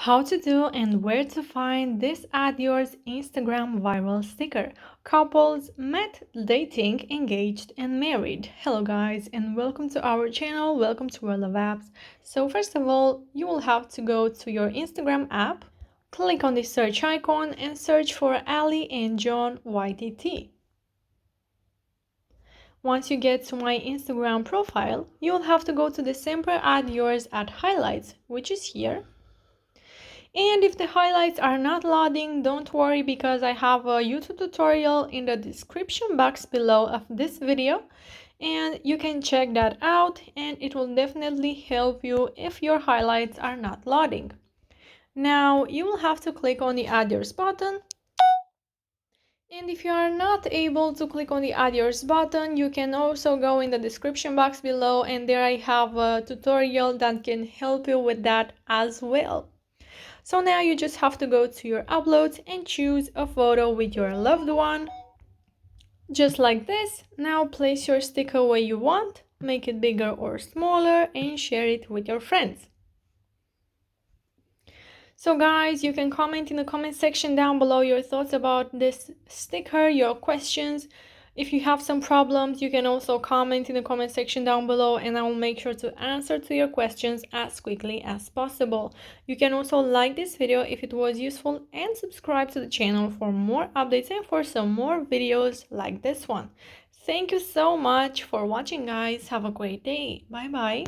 How to do and where to find this Add Yours Instagram viral sticker. Couples met, dating, engaged, and married. Hello guys and welcome to our channel. Welcome to World of Apps. So first of all, you will have to go to your Instagram app, click on the search icon and search for Ali and John YTT. Once you get to my Instagram profile, you will have to go to the Simple Add Yours at Highlights, which is here. And if the highlights are not loading, don't worry because I have a YouTube tutorial in the description box below of this video and you can check that out and it will definitely help you if your highlights are not loading. Now you will have to click on the Add Yours button. And if you are not able to click on the Add Yours button, you can also go in the description box below and there I have a tutorial that can help you with that as well. So now you just have to go to your uploads and choose a photo with your loved one. Just like this. Now place your sticker where you want, make it bigger or smaller and share it with your friends. So guys, you can comment in the comment section down below your thoughts about this sticker, your questions. If you have some problems, you can also comment in the comment section down below and I will make sure to answer to your questions as quickly as possible. You can also like this video if it was useful and subscribe to the channel for more updates and for some more videos like this one. Thank you so much for watching guys. Have a great day. Bye bye.